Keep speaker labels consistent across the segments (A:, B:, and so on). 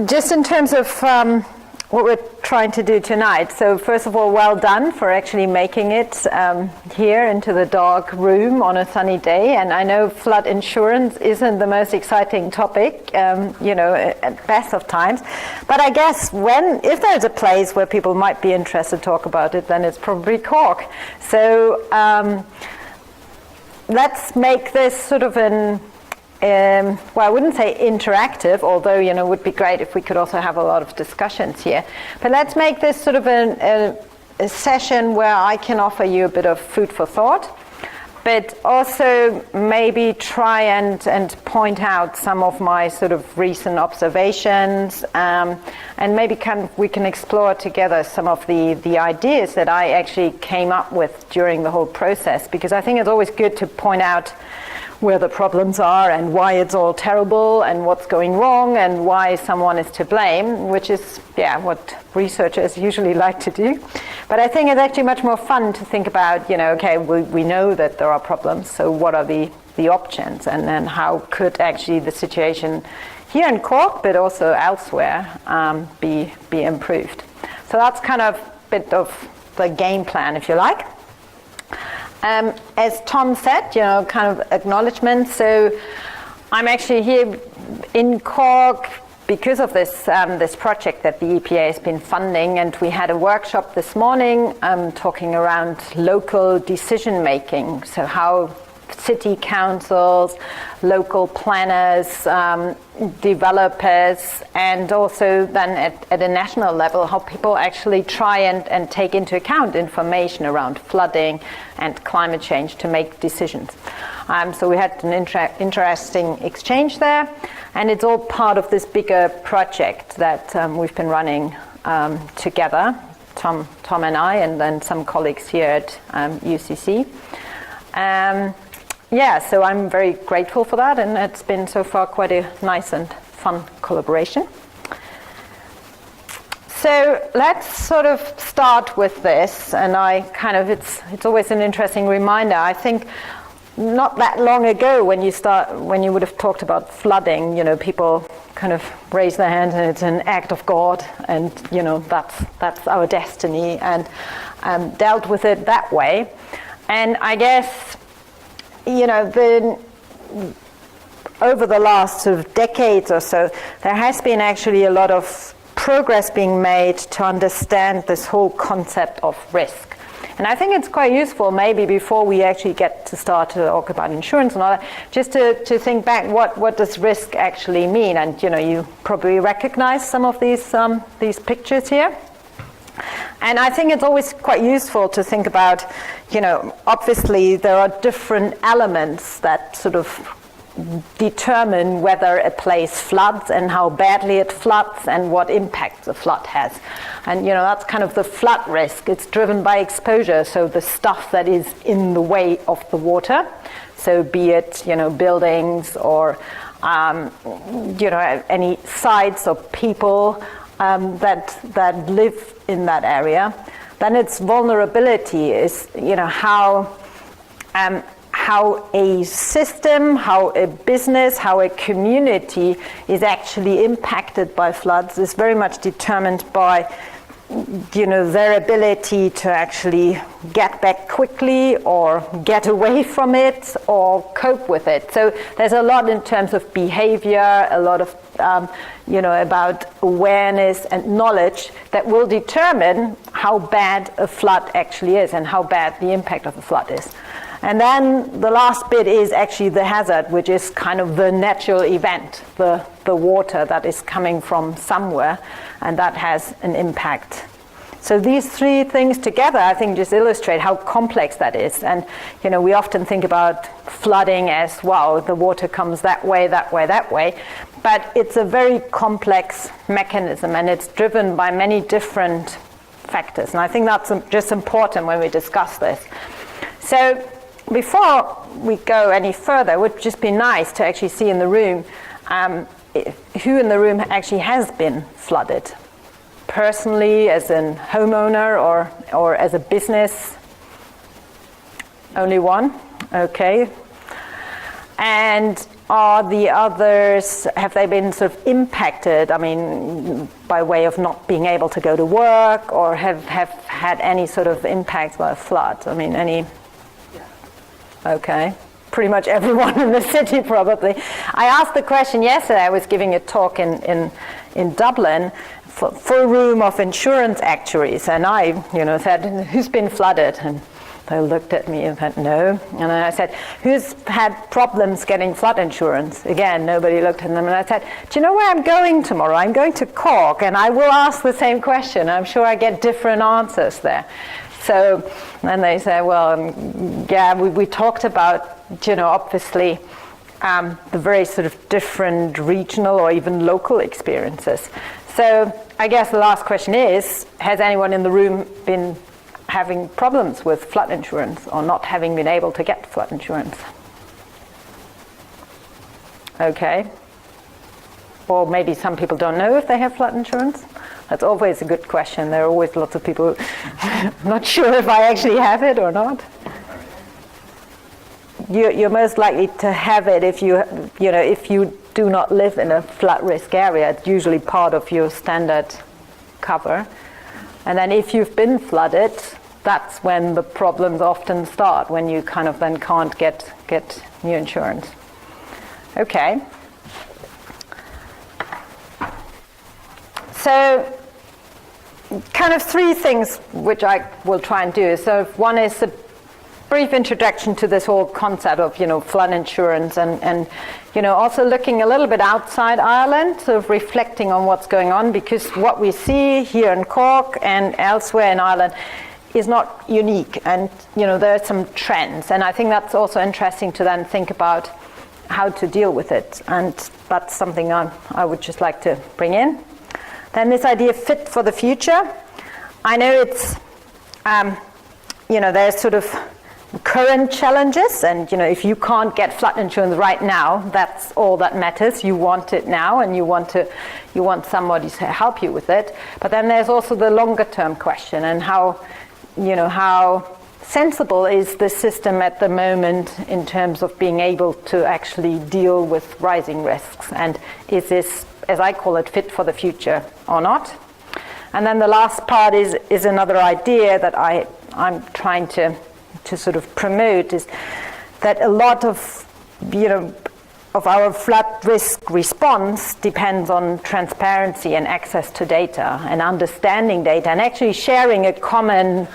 A: just in terms of what we're trying to do tonight. So first of all, well done for actually making it here into the dark room on a sunny day. And I know flood insurance isn't the most exciting topic, at best of times. But I guess if there's a place where people might be interested to talk about it, then it's probably Cork. So let's make this sort of I wouldn't say interactive, although, it would be great if we could also have a lot of discussions here. But let's make this sort of a session where I can offer you a bit of food for thought, but also maybe try and point out some of my sort of recent observations, and maybe we can explore together some of the ideas that I actually came up with during the whole process, because I think it's always good to point out where the problems are and why it's all terrible and what's going wrong and why someone is to blame, which is, what researchers usually like to do. But I think it's actually much more fun to think about, okay, we know that there are problems, so what are the options, and then how could actually the situation here in Cork, but also elsewhere, be improved. So that's kind of a bit of the game plan, if you like. As Tom said, kind of acknowledgement. So I'm actually here in Cork because of this project that the EPA has been funding, and we had a workshop this morning talking around local decision making. So how city councils, local planners, developers, and also then at a national level, how people actually try and take into account information around flooding and climate change to make decisions. So we had an interesting exchange there, and it's all part of this bigger project that we've been running together, Tom and I, and then some colleagues here at UCC. So I'm very grateful for that, and it's been so far quite a nice and fun collaboration. So let's sort of start with this, and it's always an interesting reminder. I think not that long ago when you would have talked about flooding, people kind of raise their hands and it's an act of God, and that's our destiny, and dealt with it that way. And I guess over the last sort of decades or so, there has been actually a lot of progress being made to understand this whole concept of risk. And I think it's quite useful, maybe before we actually get to start to talk about insurance and all that, just to think back, what does risk actually mean? And you probably recognize some of these pictures here. And I think it's always quite useful to think about, obviously there are different elements that sort of determine whether a place floods and how badly it floods and what impact the flood has. And that's kind of the flood risk. It's driven by exposure, so the stuff that is in the way of the water. So be it, buildings or, any sites or people that live in that area. Then its vulnerability is, how a system, how a business, how a community is actually impacted by floods is very much determined by, their ability to actually get back quickly or get away from it or cope with it. So there's a lot in terms of behavior, a lot of, about awareness and knowledge that will determine how bad a flood actually is and how bad the impact of the flood is. And then the last bit is actually the hazard, which is kind of the natural event, the water that is coming from somewhere, and that has an impact. So these three things together, I think, just illustrate how complex that is. And, we often think about flooding as, wow, the water comes that way, that way, that way. But it's a very complex mechanism, and it's driven by many different factors. And I think that's just important when we discuss this. So before we go any further, it would just be nice to actually see in the room who in the room actually has been flooded. Personally, as a homeowner or as a business. Only one? Okay. And are the others, have they been sort of impacted, I mean, by way of not being able to go to work, or have had any sort of impacts by a flood? I mean, any? Yeah. Okay. Pretty much everyone in the city, probably. I asked the question yesterday. I was giving a talk in Dublin, full room of insurance actuaries, and I, said, "Who's been flooded?" And they looked at me and said, "No." And I said, "Who's had problems getting flood insurance?" Again, nobody looked at them. And I said, "Do you know where I'm going tomorrow? I'm going to Cork, and I will ask the same question. I'm sure I get different answers there." So, and they say, "Well, yeah, we talked about, obviously, the very sort of different regional or even local experiences." So I guess the last question is, has anyone in the room been having problems with flood insurance or not having been able to get flood insurance? Okay. Or maybe some people don't know if they have flood insurance. That's always a good question. There are always lots of people not sure if I actually have it or not. You're most likely to have it if you do not live in a flood risk area. It's usually part of your standard cover. And then if you've been flooded, that's when the problems often start, when you kind of then can't get new insurance. Okay. So kind of three things which I will try and do. So one is a brief introduction to this whole concept of, flood insurance and also looking a little bit outside Ireland, sort of reflecting on what's going on, because what we see here in Cork and elsewhere in Ireland is not unique, and there are some trends, and I think that's also interesting to then think about how to deal with it, and that's something I would just like to bring in. Then this idea of fit for the future. I know it's there's sort of current challenges, and if you can't get flood insurance right now, that's all that matters. You want it now, and you want somebody to help you with it. But then there's also the longer term question, and how sensible is the system at the moment in terms of being able to actually deal with rising risks, and is this, as I call it, fit for the future or not? And then the last part is another idea that I'm trying to sort of promote, is that a lot of our flood risk response depends on transparency and access to data and understanding data and actually sharing a common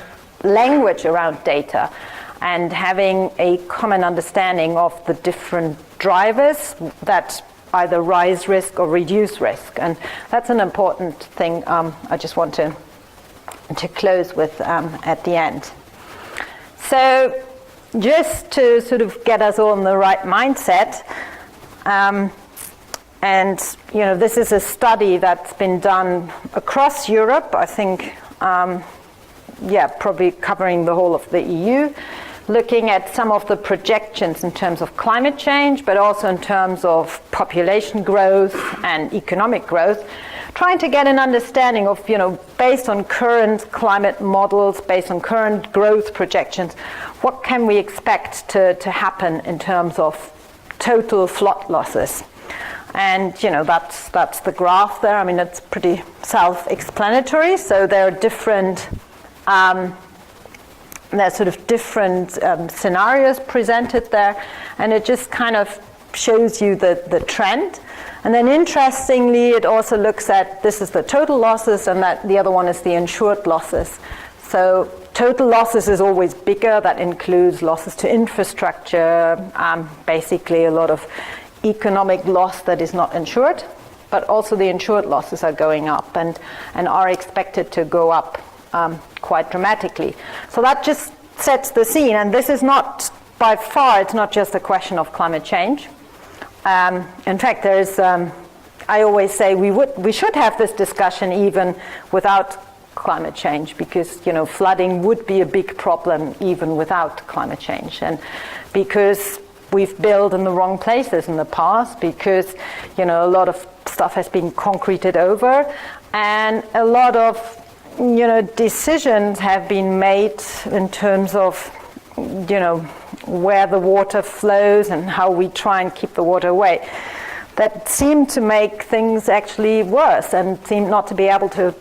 A: language around data and having a common understanding of the different drivers that either rise risk or reduce risk. And that's an important thing I just want to close with at the end. So just to sort of get us all in the right mindset, and this is a study that's been done across Europe, I think, probably covering the whole of the EU, looking at some of the projections in terms of climate change, but also in terms of population growth and economic growth, trying to get an understanding of, based on current climate models, based on current growth projections, what can we expect to happen in terms of total flood losses. And, that's the graph there. I mean, it's pretty self-explanatory. So there are different scenarios presented there, and it just kind of shows you the trend. And then interestingly, it also looks at, this is the total losses, and that the other one is the insured losses. So total losses is always bigger. That includes losses to infrastructure, basically a lot of economic loss that is not insured, but also the insured losses are going up and are expected to go up quite dramatically. So that just sets the scene, and this is not, by far, it's not just a question of climate change. In fact, there's, I always say we should have this discussion even without climate change, because flooding would be a big problem even without climate change, and because we've built in the wrong places in the past, because a lot of stuff has been concreted over, and a lot of decisions have been made in terms of where the water flows and how we try and keep the water away, that seem to make things actually worse and seem not to be able to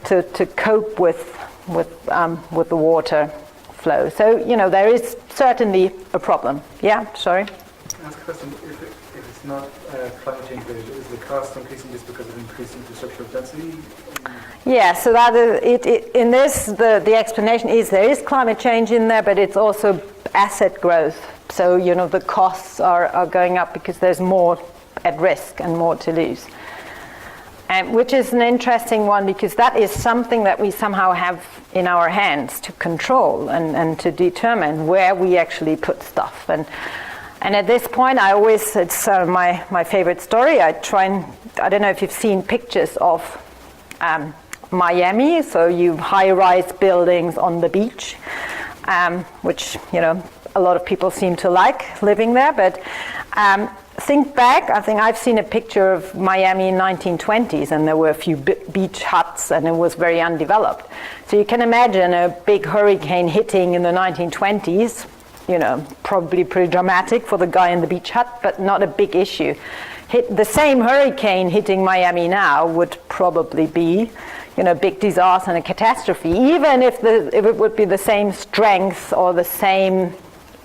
A: cope with the water flow. So, there is certainly a problem. Yeah, sorry?
B: Ask a question. If it's not climate change related, is the cost increasing just because of increasing infrastructure density?
A: Yeah, so that is, in this, the explanation is there is climate change in there, but it's also asset growth. So, the costs are going up because there's more at risk and more to lose. Which is an interesting one, because that is something that we somehow have in our hands to control and to determine where we actually put stuff. And at this point, it's my favorite story. I don't know if you've seen pictures of Miami, so you high-rise buildings on the beach, which, a lot of people seem to like living there, but think back, I think I've seen a picture of Miami in 1920s, and there were a few beach huts, and it was very undeveloped. So you can imagine a big hurricane hitting in the 1920s, probably pretty dramatic for the guy in the beach hut, but not a big issue. The same hurricane hitting Miami now would probably be, a big disaster and a catastrophe, even if it would be the same strength or the same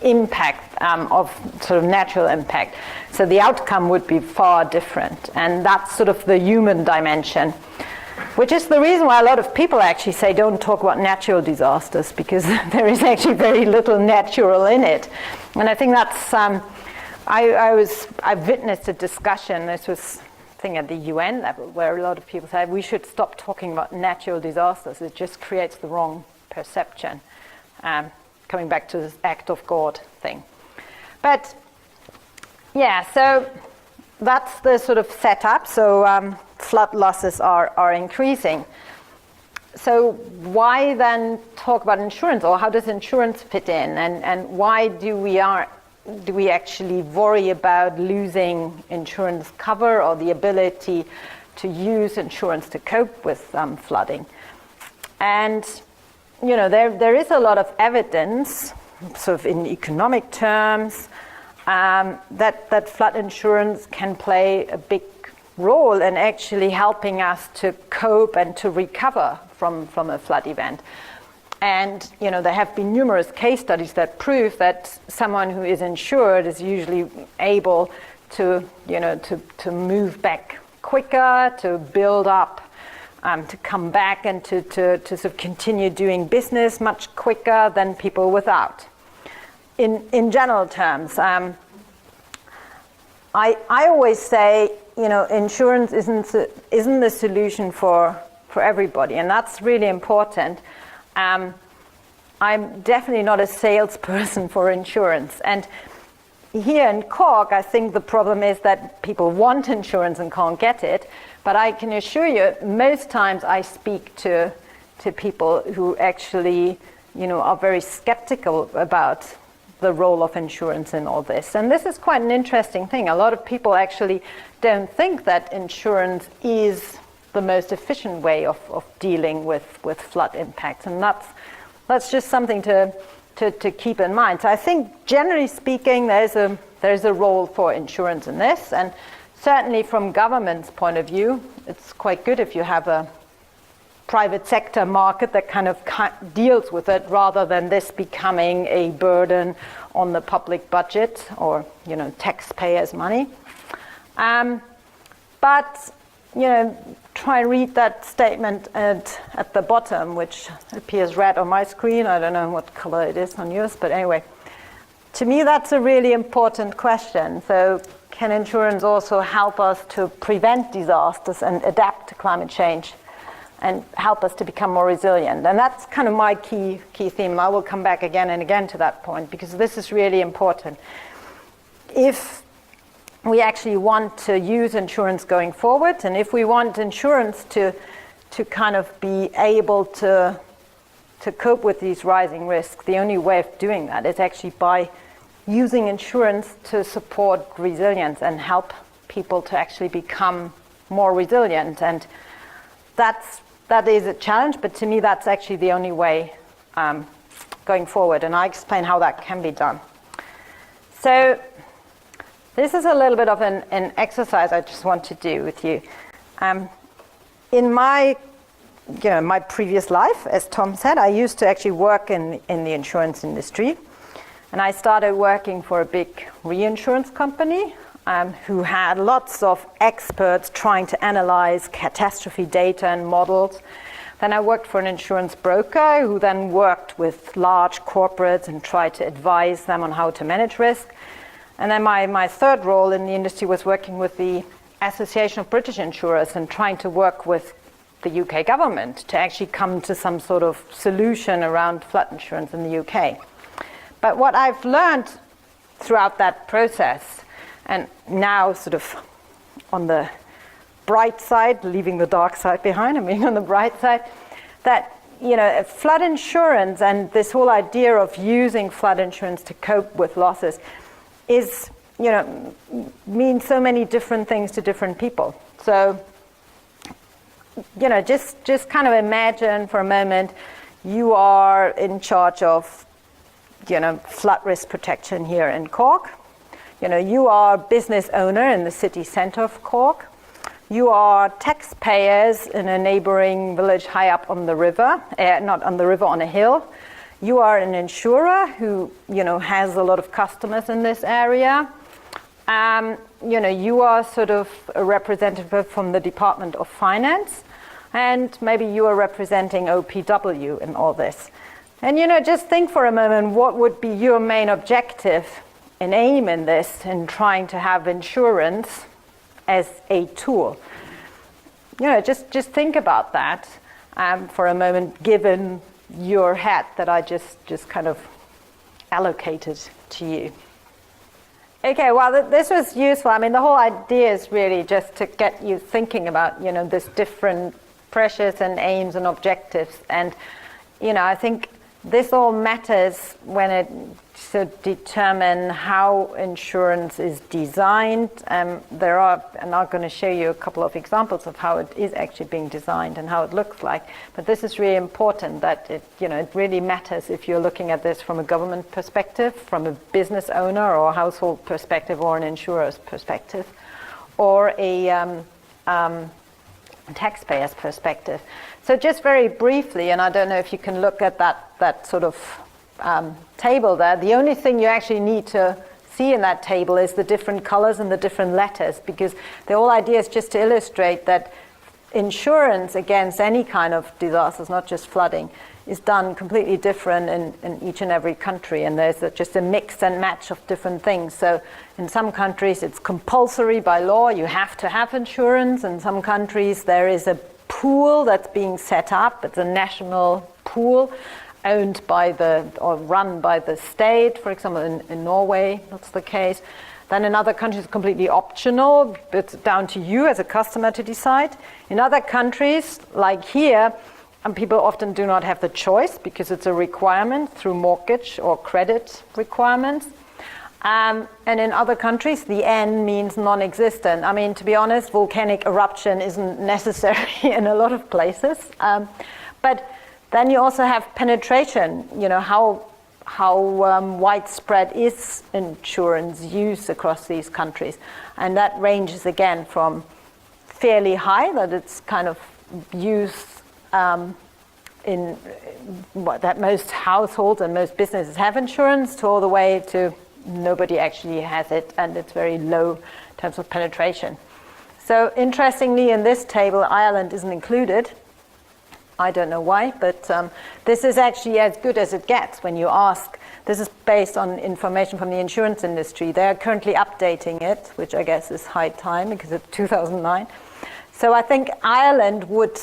A: impact of sort of natural impact. So the outcome would be far different. And that's sort of the human dimension, which is the reason why a lot of people actually say don't talk about natural disasters, because there is actually very little natural in it. And I think that's, I witnessed a discussion, this was I think at the UN level, where a lot of people said we should stop talking about natural disasters. It just creates the wrong perception. Coming back to this act of God thing. But yeah, so that's the sort of setup. So flood losses are increasing. So why then talk about insurance, or how does insurance fit in, and why do we actually worry about losing insurance cover or the ability to use insurance to cope with flooding? And there is a lot of evidence, sort of in economic terms, that flood insurance can play a big role in actually helping us to cope and to recover from a flood event. And there have been numerous case studies that prove that someone who is insured is usually able to move back quicker, to build up, to come back and to sort of continue doing business much quicker than people without. In general terms, I always say, insurance isn't the solution for everybody, and that's really important. I'm definitely not a salesperson for insurance, and here in Cork, I think the problem is that people want insurance and can't get it. But I can assure you, most times I speak to people who actually, are very skeptical about the role of insurance in all this. And this is quite an interesting thing. A lot of people actually don't think that insurance is the most efficient way of dealing with flood impacts. And that's just something to keep in mind. So I think, generally speaking, there's a role for insurance in this. And certainly from government's point of view, it's quite good if you have a private sector market that kind of deals with it, rather than this becoming a burden on the public budget or, taxpayers' money. But, try and read that statement at the bottom, which appears red on my screen. I don't know what color it is on yours, but anyway. To me, that's a really important question. So can insurance also help us to prevent disasters and adapt to climate change and help us to become more resilient? And that's kind of my key theme. I will come back again and again to that point, because this is really important. If we actually want to use insurance going forward, and if we want insurance to kind of be able to cope with these rising risks, the only way of doing that is actually by using insurance to support resilience and help people to actually become more resilient. And that is a challenge, but to me that's actually the only way going forward, and I explain how that can be done. So this is a little bit of an exercise I just want to do with you. In my previous life, as Tom said, I used to actually work in the insurance industry. And I started working for a big reinsurance company who had lots of experts trying to analyze catastrophe data and models. Then I worked for an insurance broker who then worked with large corporates and tried to advise them on how to manage risk. And then my third role in the industry was working with the Association of British Insurers and trying to work with the UK government to actually come to some sort of solution around flood insurance in the UK. But what I've learned throughout that process, and now sort of on the bright side, leaving the dark side behind, I mean on the bright side, that flood insurance and this whole idea of using flood insurance to cope with losses is, means so many different things to different people. So, just kind of imagine for a moment you are in charge of flood risk protection here in Cork. You are a business owner in the city centre of Cork. You are taxpayers in a neighbouring village high up on the river, not on the river, on a hill. You are an insurer who, has a lot of customers in this area. You are sort of a representative from the Department of Finance, and maybe you are representing OPW in all this. And just think for a moment, what would be your main objective and aim in this, in trying to have insurance as a tool? Just think about that for a moment, given your hat that I just kind of allocated to you. Okay, well, this was useful. I mean, the whole idea is really just to get you thinking about, this different pressures and aims and objectives. And, I think this all matters when it to determine how insurance is designed. I'm going to show you a couple of examples of how it is actually being designed and how it looks like. But this is really important, that it really matters if you're looking at this from a government perspective, from a business owner or household perspective, or an insurer's perspective, or a taxpayer's perspective. So just very briefly, and I don't know if you can look at that sort of table there, the only thing you actually need to see in that table is the different colors and the different letters, because the whole idea is just to illustrate that insurance against any kind of disasters, not just flooding, is done completely different in each and every country, and there's just a mix and match of different things. So in some countries it's compulsory by law, you have to have insurance. In some countries there is a pool that's being set up, it's a national pool owned by or run by the state. For example, in Norway that's the case. Then in other countries it's completely optional, it's down to you as a customer to decide. In other countries, like here, people often do not have the choice because it's a requirement through mortgage or credit requirements. And in other countries, the N means non-existent. I mean, to be honest, volcanic eruption isn't necessary in a lot of places. But then you also have penetration. How widespread is insurance use across these countries? And that ranges again from fairly high, that it's kind of used that most households and most businesses have insurance, to all the way to nobody actually has it, and it's very low in terms of penetration. So interestingly, in this table, Ireland isn't included. I don't know why, but this is actually as good as it gets when you ask. This is based on information from the insurance industry. They're currently updating it, which I guess is high time because it's 2009. So I think Ireland would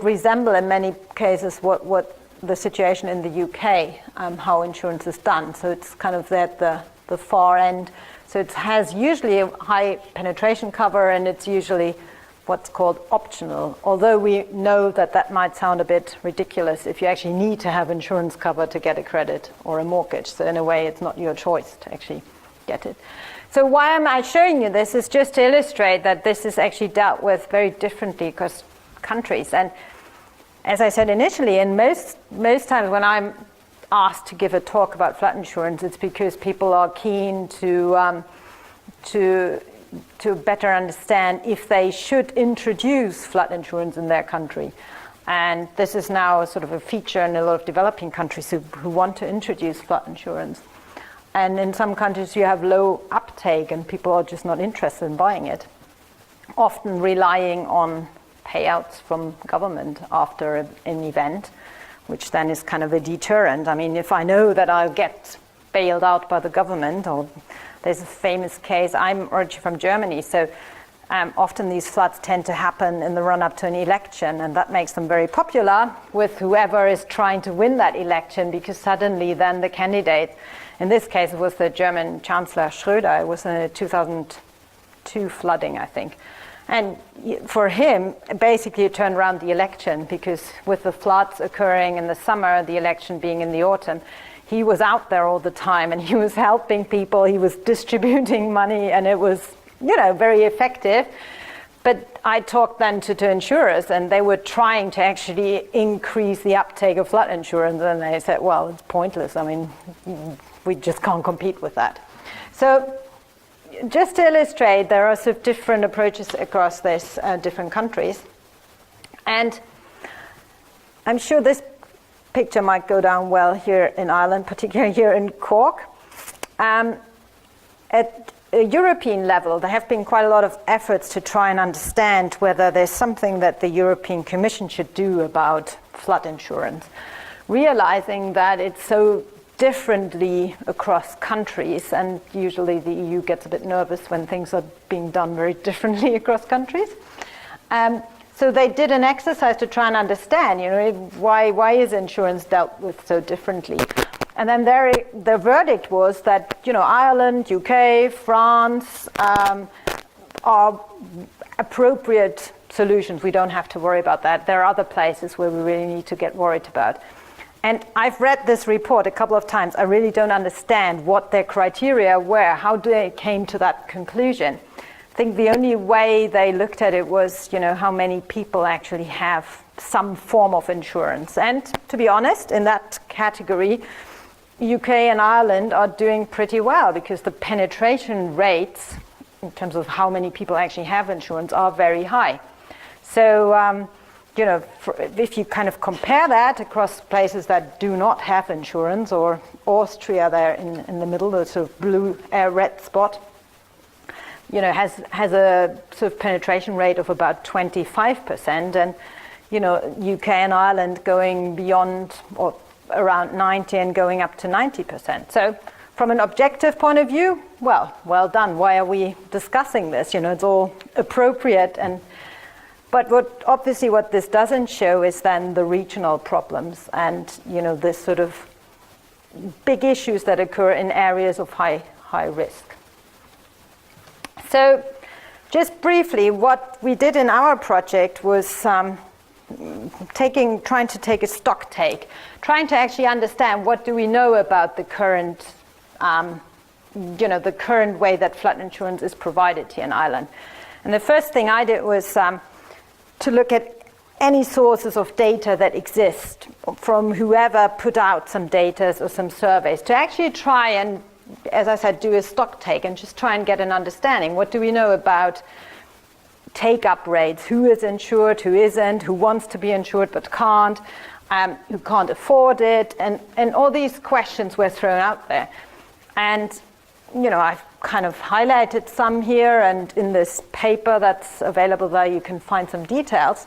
A: resemble in many cases what the situation in the UK, how insurance is done. So it's kind of at the far end. So it has usually a high penetration cover, and it's usually what's called optional, although we know that might sound a bit ridiculous if you actually need to have insurance cover to get a credit or a mortgage. So in a way, it's not your choice to actually get it. So why am I showing you this? Is just to illustrate that this is actually dealt with very differently across countries. And as I said initially, and most times when I'm asked to give a talk about flood insurance, it's because people are keen to better understand if they should introduce flood insurance in their country. And this is now sort of a feature in a lot of developing countries who want to introduce flood insurance. And in some countries you have low uptake and people are just not interested in buying it, often relying on payouts from government after an event, which then is kind of a deterrent. I mean, if I know that I'll get bailed out by the government, or there's a famous case, I'm originally from Germany, so often these floods tend to happen in the run-up to an election, and that makes them very popular with whoever is trying to win that election, because suddenly then the candidate, in this case it was the German Chancellor Schröder, it was in 2002 flooding, I think. And for him, basically it turned around the election, because with the floods occurring in the summer, the election being in the autumn, he was out there all the time and he was helping people, he was distributing money, and it was, very effective. But I talked then to insurers, and they were trying to actually increase the uptake of flood insurance, and they said, well, it's pointless. I mean, we just can't compete with that. So just to illustrate, there are sort of different approaches across these different countries. And I'm sure this picture might go down well here in Ireland, particularly here in Cork. At a European level, there have been quite a lot of efforts to try and understand whether there's something that the European Commission should do about flood insurance, realizing that it's so differently across countries, and usually the EU gets a bit nervous when things are being done very differently across countries. So they did an exercise to try and understand, why is insurance dealt with so differently? And then the verdict was that, Ireland, UK, France are appropriate solutions. We don't have to worry about that. There are other places where we really need to get worried about. And I've read this report a couple of times. I really don't understand what their criteria were, how they came to that conclusion. I think the only way they looked at it was, how many people actually have some form of insurance. And to be honest, in that category, UK and Ireland are doing pretty well, because the penetration rates, in terms of how many people actually have insurance, are very high. So, if you kind of compare that across places that do not have insurance, or Austria there in the middle, the sort of blue red spot, has a sort of penetration rate of about 25%, and UK and Ireland going beyond or around 90 and going up to 90%. So from an objective point of view, well done. Why are we discussing this? It's all appropriate. But what this doesn't show is then the regional problems and this sort of big issues that occur in areas of high risk. So just briefly, what we did in our project was trying to take a stock take, trying to actually understand what do we know about the current, the current way that flood insurance is provided here in Ireland. And the first thing I did was to look at any sources of data that exist from whoever put out some data or some surveys, to actually try and, as I said, do a stock take and just try and get an understanding. What do we know about take-up rates? Who is insured, who isn't, who wants to be insured but can't, who can't afford it, and all these questions were thrown out there. And I've kind of highlighted some here, and in this paper that's available there you can find some details.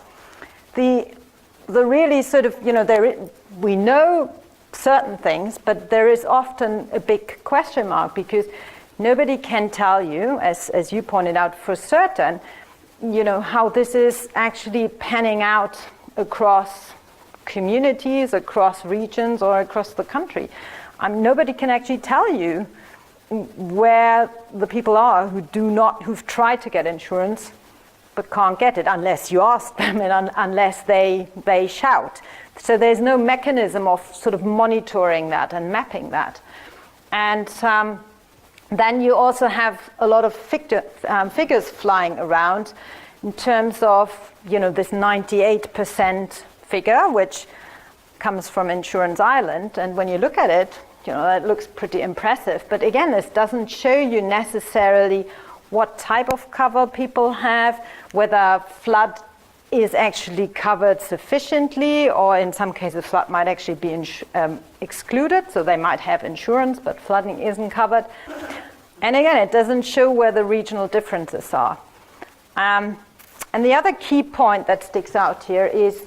A: The really sort of, we know certain things, but there is often a big question mark, because nobody can tell you, as you pointed out, for certain, how this is actually panning out across communities, across regions, or across the country. Nobody can actually tell you where the people are who've tried to get insurance but can't get it, unless you ask them and unless they shout. So there's no mechanism of sort of monitoring that and mapping that. And then you also have a lot of figures flying around in terms of, this 98% figure, which comes from Insurance Ireland, and when you look at it, that looks pretty impressive. But again, this doesn't show you necessarily what type of cover people have, whether flood is actually covered sufficiently, or in some cases flood might actually be excluded, so they might have insurance, but flooding isn't covered. And again, it doesn't show where the regional differences are. And the other key point that sticks out here is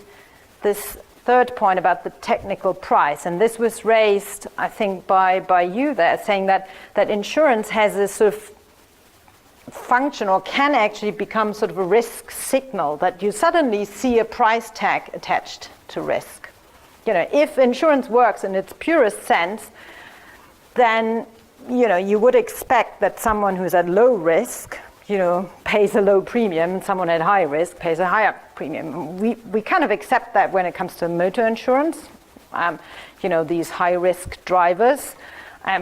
A: this third point about the technical price. And this was raised, I think, by you there, saying that insurance has this sort of function, or can actually become sort of a risk signal, that you suddenly see a price tag attached to risk. If insurance works in its purest sense, then you would expect that someone who's at low risk pays a low premium, and someone at high risk pays a higher premium. We kind of accept that when it comes to motor insurance, these high risk drivers,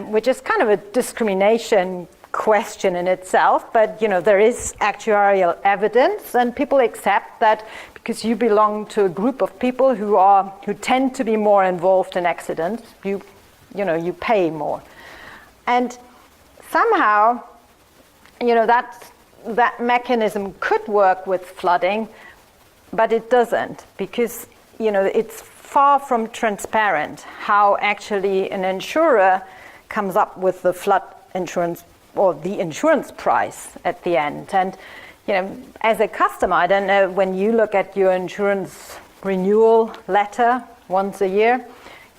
A: which is kind of a discrimination question in itself, but there is actuarial evidence, and people accept that because you belong to a group of people who tend to be more involved in accidents, you pay more. And somehow, that mechanism could work with flooding, but it doesn't, because it's far from transparent how actually an insurer comes up with the flood insurance or the insurance price at the end. And as a customer, I don't know, when you look at your insurance renewal letter once a year,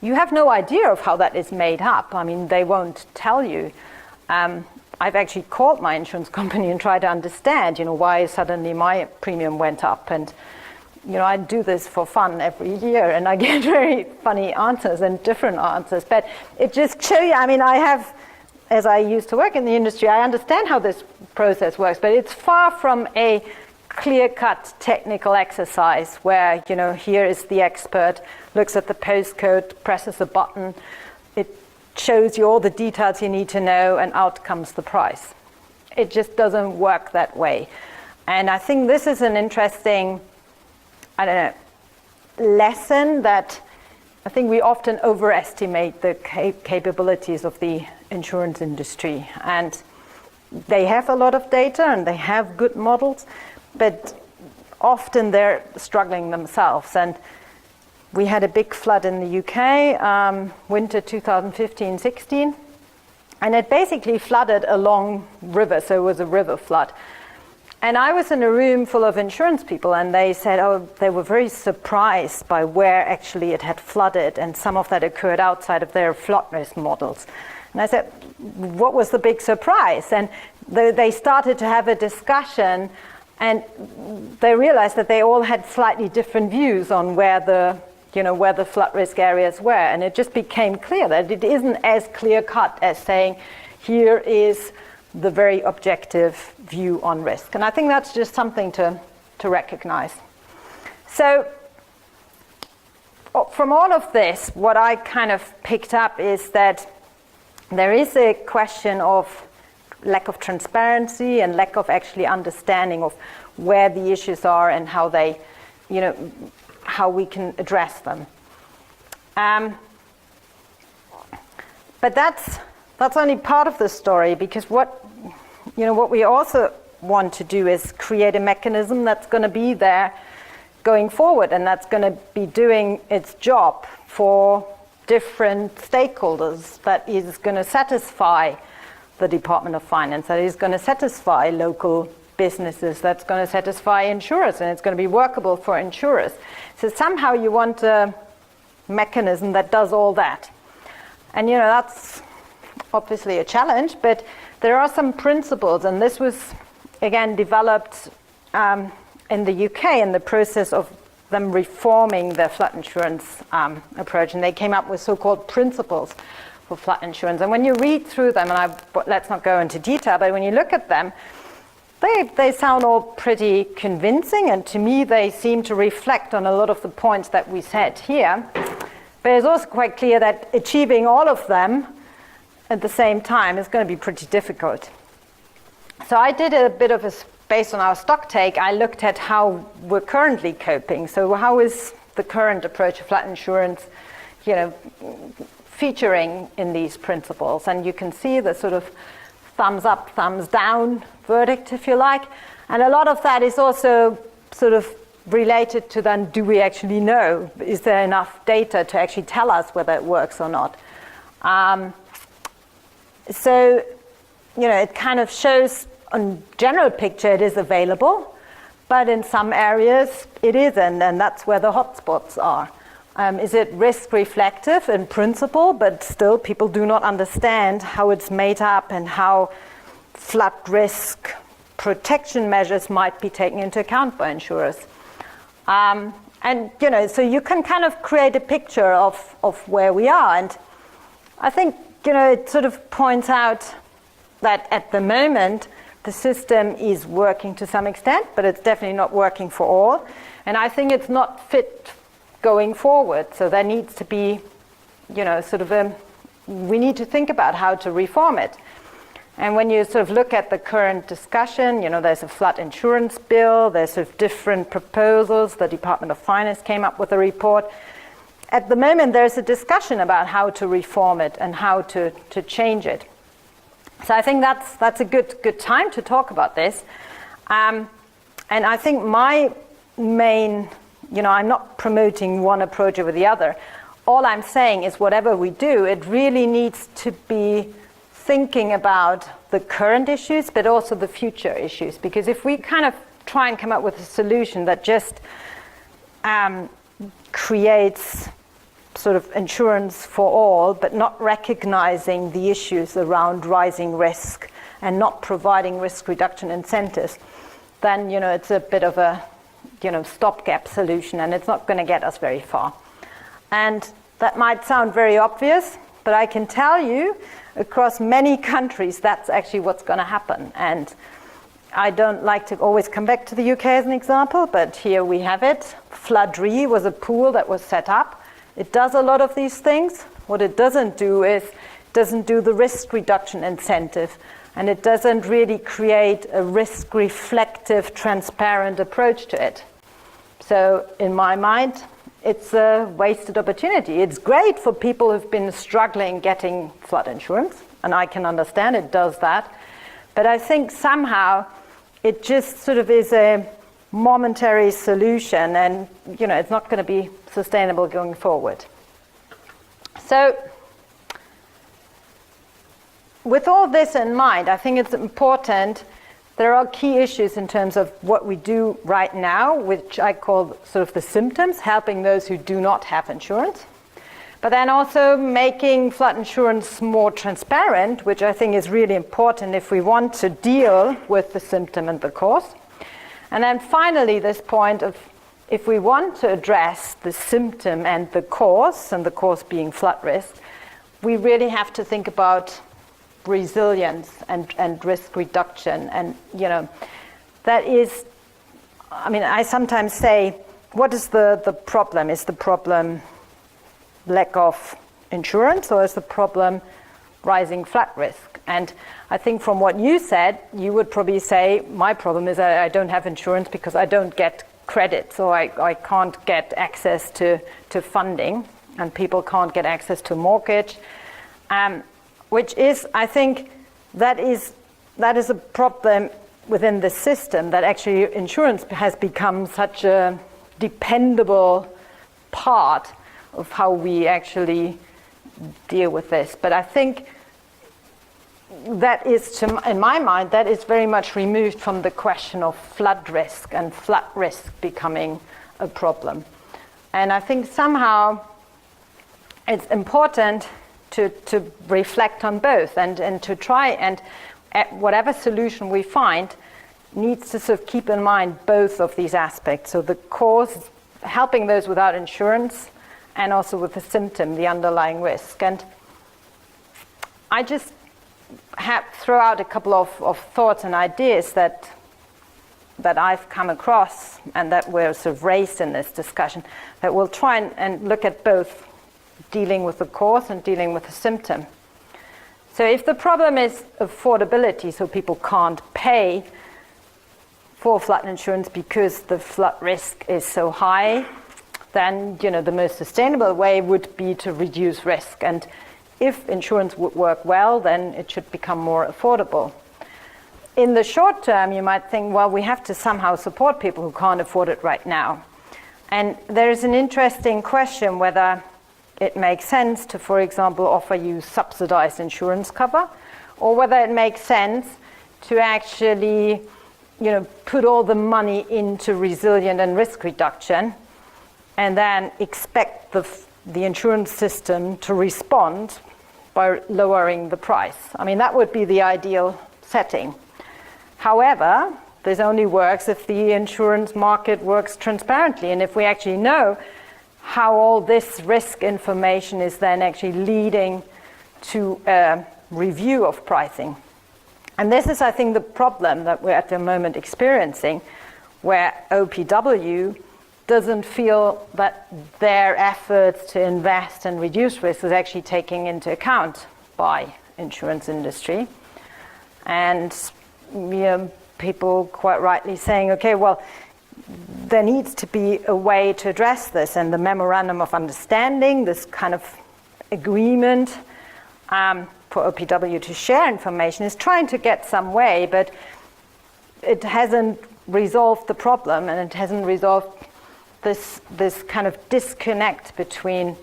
A: you have no idea of how that is made up. I mean, they won't tell you. I've actually called my insurance company and tried to understand, why suddenly my premium went up. And, I do this for fun every year, and I get very funny answers and different answers. But it just shows you, I have, as I used to work in the industry, I understand how this process works, but it's far from a clear-cut technical exercise where, here is the expert, looks at the postcode, presses a button, it shows you all the details you need to know, and out comes the price. It just doesn't work that way. And I think this is an interesting, lesson that I think we often overestimate the capabilities of the insurance industry. And they have a lot of data and they have good models, but often they're struggling themselves. And we had a big flood in the UK, winter 2015-16, and it basically flooded a long river, so it was a river flood. And I was in a room full of insurance people, and they said, they were very surprised by where actually it had flooded, and some of that occurred outside of their flood risk models. And I said, what was the big surprise? And they started to have a discussion, and they realized that they all had slightly different views on where the flood risk areas were. And it just became clear that it isn't as clear cut as saying, here is the very objective view on risk. And I think that's just something to recognize. So from all of this, what I kind of picked up is that there is a question of lack of transparency and lack of actually understanding of where the issues are and how they, how we can address them. But that's only part of the story, because what we also want to do is create a mechanism that's going to be there going forward, and that's going to be doing its job for different stakeholders, that is going to satisfy the Department of Finance, that is going to satisfy local businesses, that's going to satisfy insurers, and it's going to be workable for insurers. So somehow you want a mechanism that does all that. And that's obviously a challenge, but there are some principles, and this was again developed in the UK in the process of them reforming their flood insurance approach, and they came up with so-called principles for flood insurance. And when you read through them, and let's not go into detail, but when you look at them, they sound all pretty convincing, and to me they seem to reflect on a lot of the points that we said here. But it's also quite clear that achieving all of them at the same time is going to be pretty difficult. So I did a bit of based on our Stocktake, I looked at how we're currently coping. So how is the current approach of flood insurance, featuring in these principles. And you can see the sort of thumbs up, thumbs down verdict, if you like. And a lot of that is also sort of related to then, do we actually know? Is there enough data to actually tell us whether it works or not? So, it kind of shows on general picture it is available, but in some areas it isn't, and that's where the hotspots are. Is it risk reflective in principle, but still people do not understand how it's made up and how flood risk protection measures might be taken into account by insurers. And, so you can kind of create a picture of where we are. And I think, it sort of points out that at the moment, the system is working to some extent, but it's definitely not working for all. And I think it's not fit going forward. So there needs to be, we need to think about how to reform it. And when you sort of look at the current discussion, there's a flood insurance bill, there's sort of different proposals. The Department of Finance came up with a report. At the moment, there's a discussion about how to reform it and how to change it. So I think that's a good time to talk about this. And I think my main, I'm not promoting one approach over the other. All I'm saying is whatever we do, it really needs to be thinking about the current issues, but also the future issues. Because if we kind of try and come up with a solution that just creates sort of insurance for all, but not recognizing the issues around rising risk and not providing risk reduction incentives, then, it's a bit of a, stopgap solution, and it's not going to get us very far. And that might sound very obvious, but I can tell you, across many countries, that's actually what's going to happen. And I don't like to always come back to the UK as an example, but here we have it. Flood Re was a pool that was set up. It does a lot of these things. What it doesn't do is, doesn't do the risk reduction incentive, and it doesn't really create a risk reflective, transparent approach to it. So in my mind, it's a wasted opportunity. It's great for people who've been struggling getting flood insurance, and I can understand it does that. But I think somehow it just sort of is a momentary solution, and it's not going to be sustainable going forward. So with all this in mind, I think it's important. There are key issues in terms of what we do right now, which I call sort of the symptoms, helping those who do not have insurance. But then also making flood insurance more transparent, which I think is really important if we want to deal with the symptom and the cause. And then finally, this point of if we want to address the symptom and the cause being flood risk, we really have to think about resilience and risk reduction. And, that is, I sometimes say, what is the problem? Is the problem lack of insurance, or is the problem rising flood risk? And I think from what you said, you would probably say, my problem is that I don't have insurance because I don't get credit, so I can't get access to funding, and people can't get access to mortgage, which is, I think, that is a problem within the system, that actually insurance has become such a dependable part of how we actually deal with this. But I think that is, in my mind, that is very much removed from the question of flood risk and flood risk becoming a problem. And I think somehow it's important to reflect on both and to try and whatever solution we find needs to sort of keep in mind both of these aspects. So the cause, helping those without insurance, and also with the symptom, the underlying risk. And I just throw out a couple of thoughts and ideas that I've come across and that were sort of raised in this discussion, that we'll try and look at both dealing with the cause and dealing with the symptom. So if the problem is affordability, so people can't pay for flood insurance because the flood risk is so high, then the most sustainable way would be to reduce risk. And if insurance would work well, then it should become more affordable. In the short term, you might think, well, we have to somehow support people who can't afford it right now. And there's an interesting question whether it makes sense to, for example, offer you subsidized insurance cover, or whether it makes sense to actually put all the money into resilient and risk reduction and then expect the insurance system to respond by lowering the price. I mean, that would be the ideal setting. However, this only works if the insurance market works transparently, and if we actually know how all this risk information is then actually leading to a review of pricing. And this is, I think, the problem that we're at the moment experiencing, where OPW doesn't feel that their efforts to invest and reduce risk is actually taken into account by insurance industry. And people quite rightly saying, okay, well, there needs to be a way to address this, and the memorandum of understanding, this kind of agreement for OPW to share information, is trying to get some way, but it hasn't resolved the problem, and it hasn't resolved this kind of disconnect between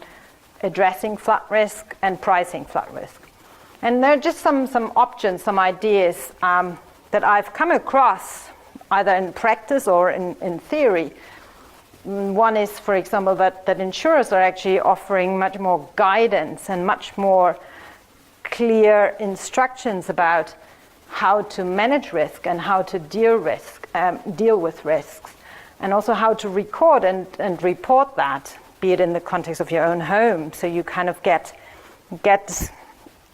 A: addressing flood risk and pricing flood risk. And there are just some options, some ideas that I've come across either in practice or in theory. One is, for example, that insurers are actually offering much more guidance and much more clear instructions about how to manage risk and how to deal with risks, and also how to record and report that, be it in the context of your own home. So you kind of get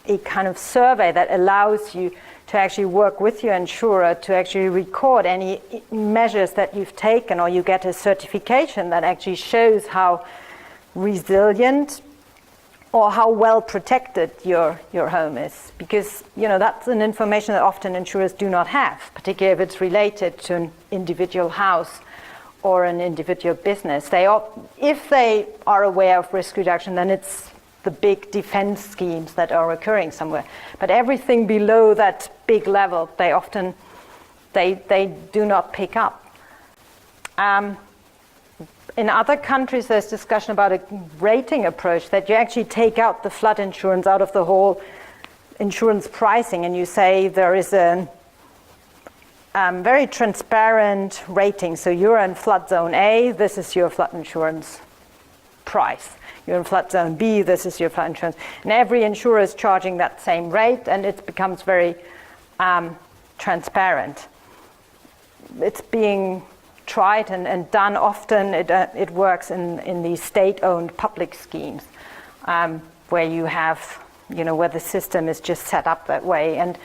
A: a kind of survey that allows you to actually work with your insurer to actually record any measures that you've taken, or you get a certification that actually shows how resilient or how well protected your home is. Because that's an information that often insurers do not have, particularly if it's related to an individual house or an individual business. If they are aware of risk reduction, then it's the big defense schemes that are occurring somewhere. But everything below that big level, they do not pick up. In other countries, there's discussion about a rating approach, that you actually take out the flood insurance out of the whole insurance pricing, and you say there is a very transparent rating. So you're in flood zone A, this is your flood insurance price. You're in flood zone B, this is your flood insurance. And every insurer is charging that same rate, and it becomes very transparent. It's being tried and done often. It works in these state-owned public schemes where you have, where the system is just set up that way. And,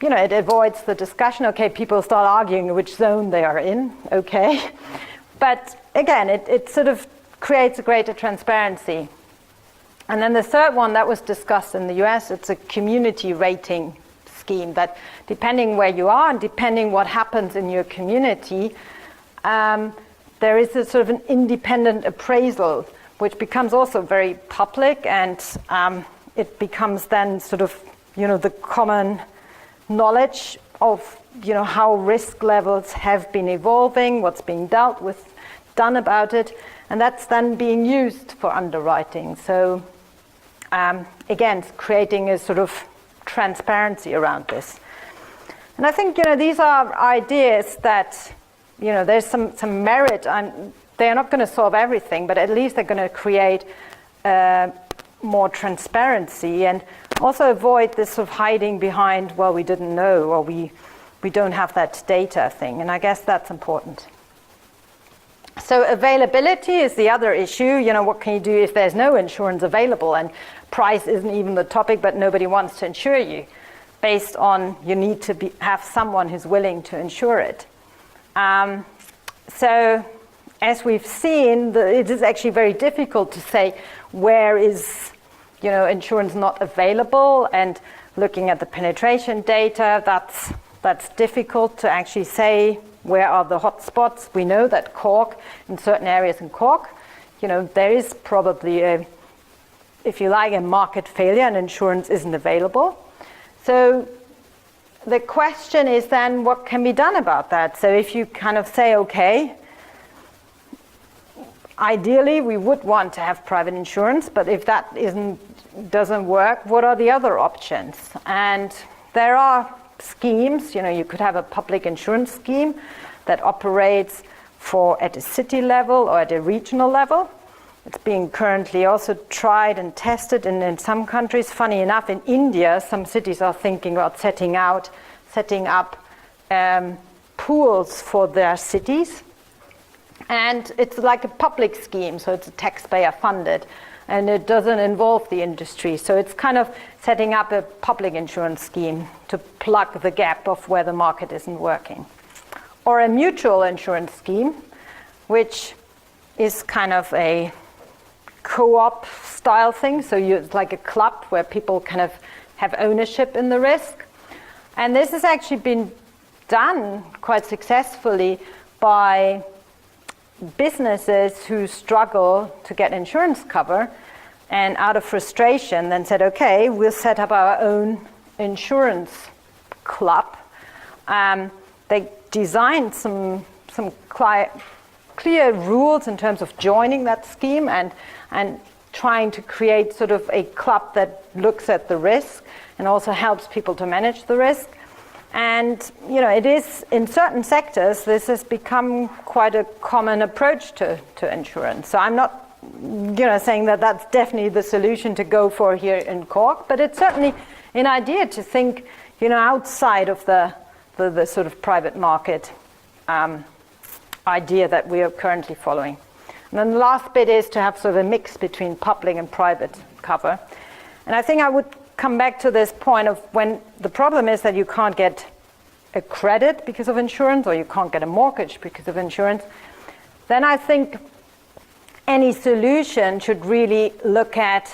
A: it avoids the discussion. Okay, people start arguing which zone they are in, okay. But again, it sort of creates a greater transparency. And then the third one that was discussed in the US, it's a community rating scheme that, depending where you are and depending what happens in your community, there is a sort of an independent appraisal, which becomes also very public, and it becomes then sort of, the common knowledge of, how risk levels have been evolving, what's being done about it, and that's then being used for underwriting. So again, creating a sort of transparency around this. And I think, these are ideas that, there's some merit. They're not going to solve everything, but at least they're going to create more transparency, and also avoid this sort of hiding behind, well, we didn't know, or we don't have that data thing. And I guess that's important. So availability is the other issue. What can you do if there's no insurance available, and price isn't even the topic, but nobody wants to insure you, based on you need to have someone who's willing to insure it. So as we've seen, it is actually very difficult to say where is insurance not available, and looking at the penetration data, that's difficult to actually say where are the hot spots. We know that Cork, in certain areas in Cork, there is probably if you like, a market failure and insurance isn't available. So the question is then, what can be done about that? So if you kind of say, okay, ideally we would want to have private insurance, but if that doesn't work, what are the other options? And there are schemes, you could have a public insurance scheme that operates at a city level or at a regional level. It's being currently also tried and tested in some countries. Funny enough, in India, some cities are thinking about setting up pools for their cities. And it's like a public scheme, so it's taxpayer funded, and it doesn't involve the industry. So it's kind of setting up a public insurance scheme to plug the gap of where the market isn't working. Or a mutual insurance scheme, which is kind of a co-op style thing. So it's like a club where people kind of have ownership in the risk. And this has actually been done quite successfully by businesses who struggle to get insurance cover, and out of frustration then said, okay, we'll set up our own insurance club. They designed some clear rules in terms of joining that scheme and trying to create sort of a club that looks at the risk and also helps people to manage the risk. And it is, in certain sectors, this has become quite a common approach to insurance. So I'm not saying that that's definitely the solution to go for here in Cork, but it's certainly an idea to think outside of the sort of private market idea that we are currently following. And then the last bit is to have sort of a mix between public and private cover. And I think I would come back to this point of when the problem is that you can't get a credit because of insurance, or you can't get a mortgage because of insurance, then I think any solution should really look at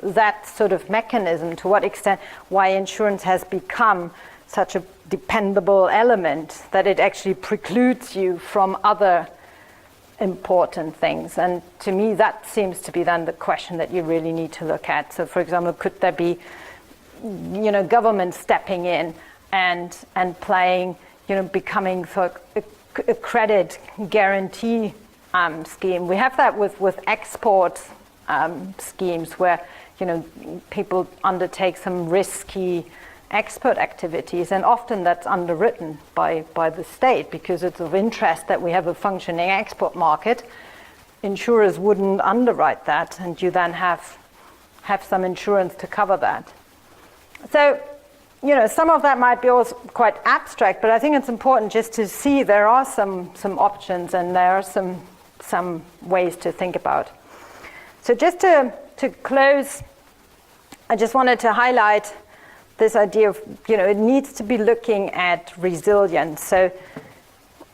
A: that sort of mechanism, to what extent, why insurance has become such a dependable element that it actually precludes you from other important things. And to me, that seems to be then the question that you really need to look at. So for example, could there be government stepping in and playing, becoming a credit guarantee scheme? We have that with export schemes where people undertake some risky export activities, and often that's underwritten by the state because it's of interest that we have a functioning export market. Insurers wouldn't underwrite that, and you then have some insurance to cover that. So, some of that might be also quite abstract, but I think it's important just to see there are some options, and there are some ways to think about. So just to close, I just wanted to highlight this idea of, it needs to be looking at resilience. So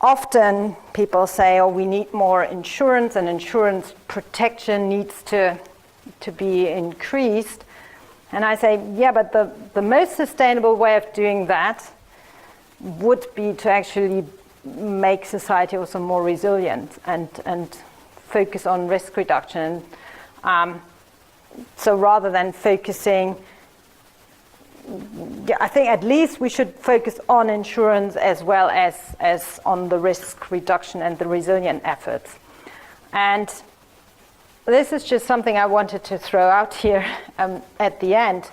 A: often people say, oh, we need more insurance, and insurance protection needs to be increased. And I say, yeah, but the most sustainable way of doing that would be to actually make society also more resilient and focus on risk reduction. So rather than focusing, I think at least we should focus on insurance as well as on the risk reduction and the resilient efforts. And this is just something I wanted to throw out here at the end.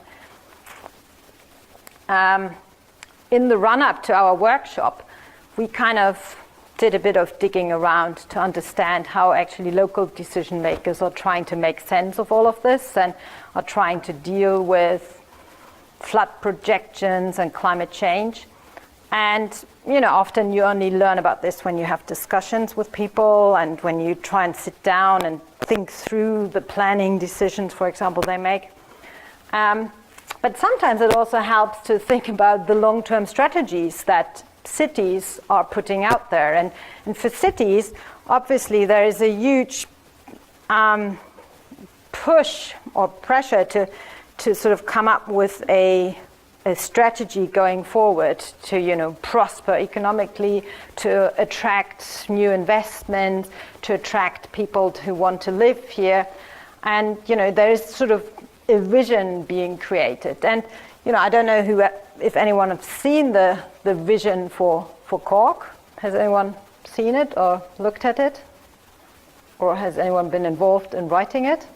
A: In the run-up to our workshop, we kind of did a bit of digging around to understand how actually local decision makers are trying to make sense of all of this and are trying to deal with flood projections and climate change. And often you only learn about this when you have discussions with people and when you try and sit down and think through the planning decisions, for example, they make. But sometimes it also helps to think about the long-term strategies that cities are putting out there. And for cities, obviously there is a huge push or pressure to sort of come up with a a strategy going forward to, prosper economically, to attract new investments, to attract people who want to live here. And, there is sort of a vision being created. And, I don't know if anyone has seen the vision for Cork. Has anyone seen it or looked at it? Or has anyone been involved in writing it?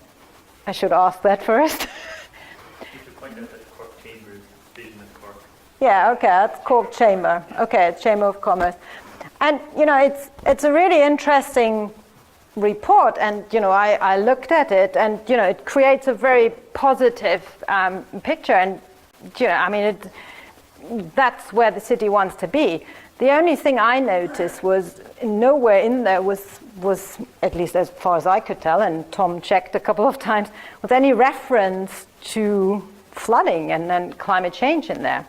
A: I should ask that first.
C: You should point out that the Cork Chamber's vision is Cork.
A: Yeah, okay, that's Cork Chamber. Okay, Chamber of Commerce. And, it's a really interesting report, and, I looked at it, and, it creates a very positive picture, and, that's where the city wants to be. The only thing I noticed was nowhere in there was, at least as far as I could tell, and Tom checked a couple of times, was any reference to flooding and then climate change in there.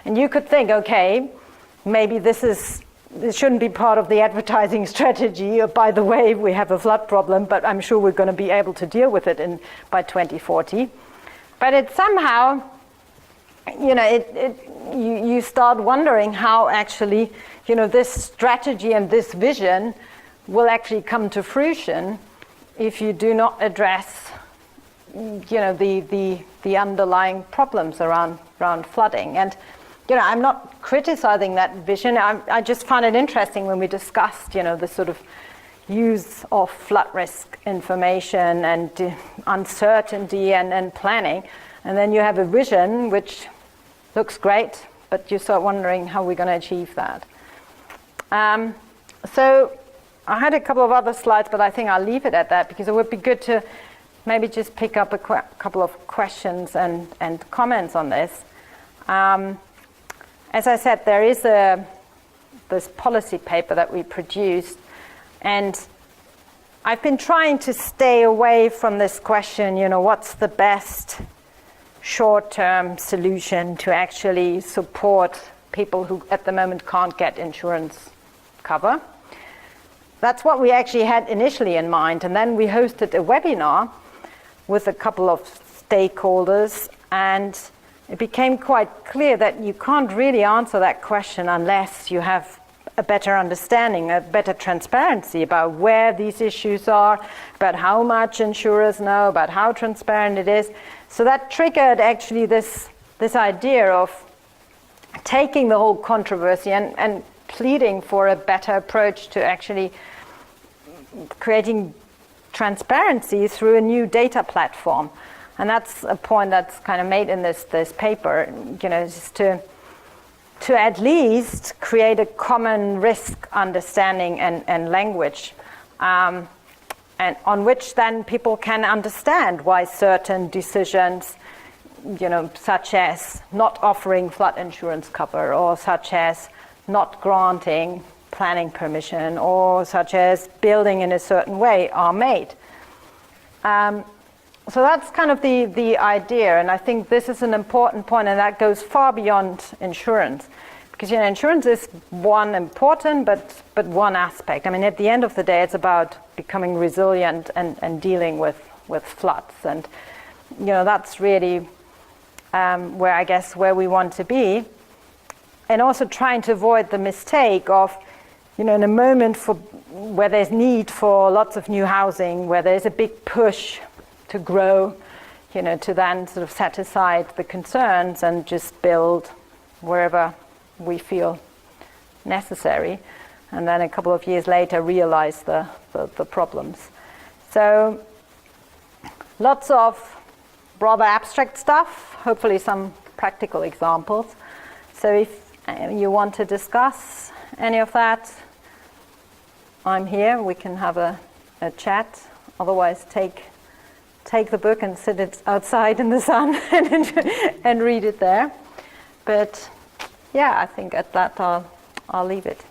A: And you could think, okay, maybe this shouldn't be part of the advertising strategy. Or, by the way, we have a flood problem, but I'm sure we're going to be able to deal with it by 2040. But it somehow, you start wondering how actually, this strategy and this vision will actually come to fruition if you do not address, the underlying problems around flooding. And, I'm not criticizing that vision. I just found it interesting when we discussed, the sort of use of flood risk information and uncertainty and planning. And then you have a vision which looks great, but you start wondering how we're going to achieve that. So I had a couple of other slides, but I think I'll leave it at that because it would be good to maybe just pick up a couple of questions and comments on this. As I said, there is this policy paper that we produced, and I've been trying to stay away from this question, what's the best short-term solution to actually support people who at the moment can't get insurance cover. That's what we actually had initially in mind, and then we hosted a webinar with a couple of stakeholders, and it became quite clear that you can't really answer that question unless you have a better understanding, a better transparency about where these issues are, about how much insurers know, about how transparent it is. So that triggered actually this idea of taking the whole controversy and pleading for a better approach to actually creating transparency through a new data platform. And that's a point that's kind of made in this paper, just to at least create a common risk understanding and language, and on which then people can understand why certain decisions, such as not offering flood insurance cover, or such as not granting planning permission, or such as building in a certain way, are made. So that's kind of the idea, and I think this is an important point, and that goes far beyond insurance. Because insurance is one important, but one aspect. I mean, at the end of the day, it's about becoming resilient and dealing with floods. And, that's really where we want to be. And also trying to avoid the mistake of, in a moment where there's need for lots of new housing, where there's a big push to grow, to then sort of set aside the concerns and just build wherever we feel necessary, and then a couple of years later realize the problems. So lots of rather abstract stuff, hopefully some practical examples. So if you want to discuss any of that, I'm here, we can have a chat. Otherwise take the book and sit it outside in the sun and read it there. But yeah, I think at that I'll leave it.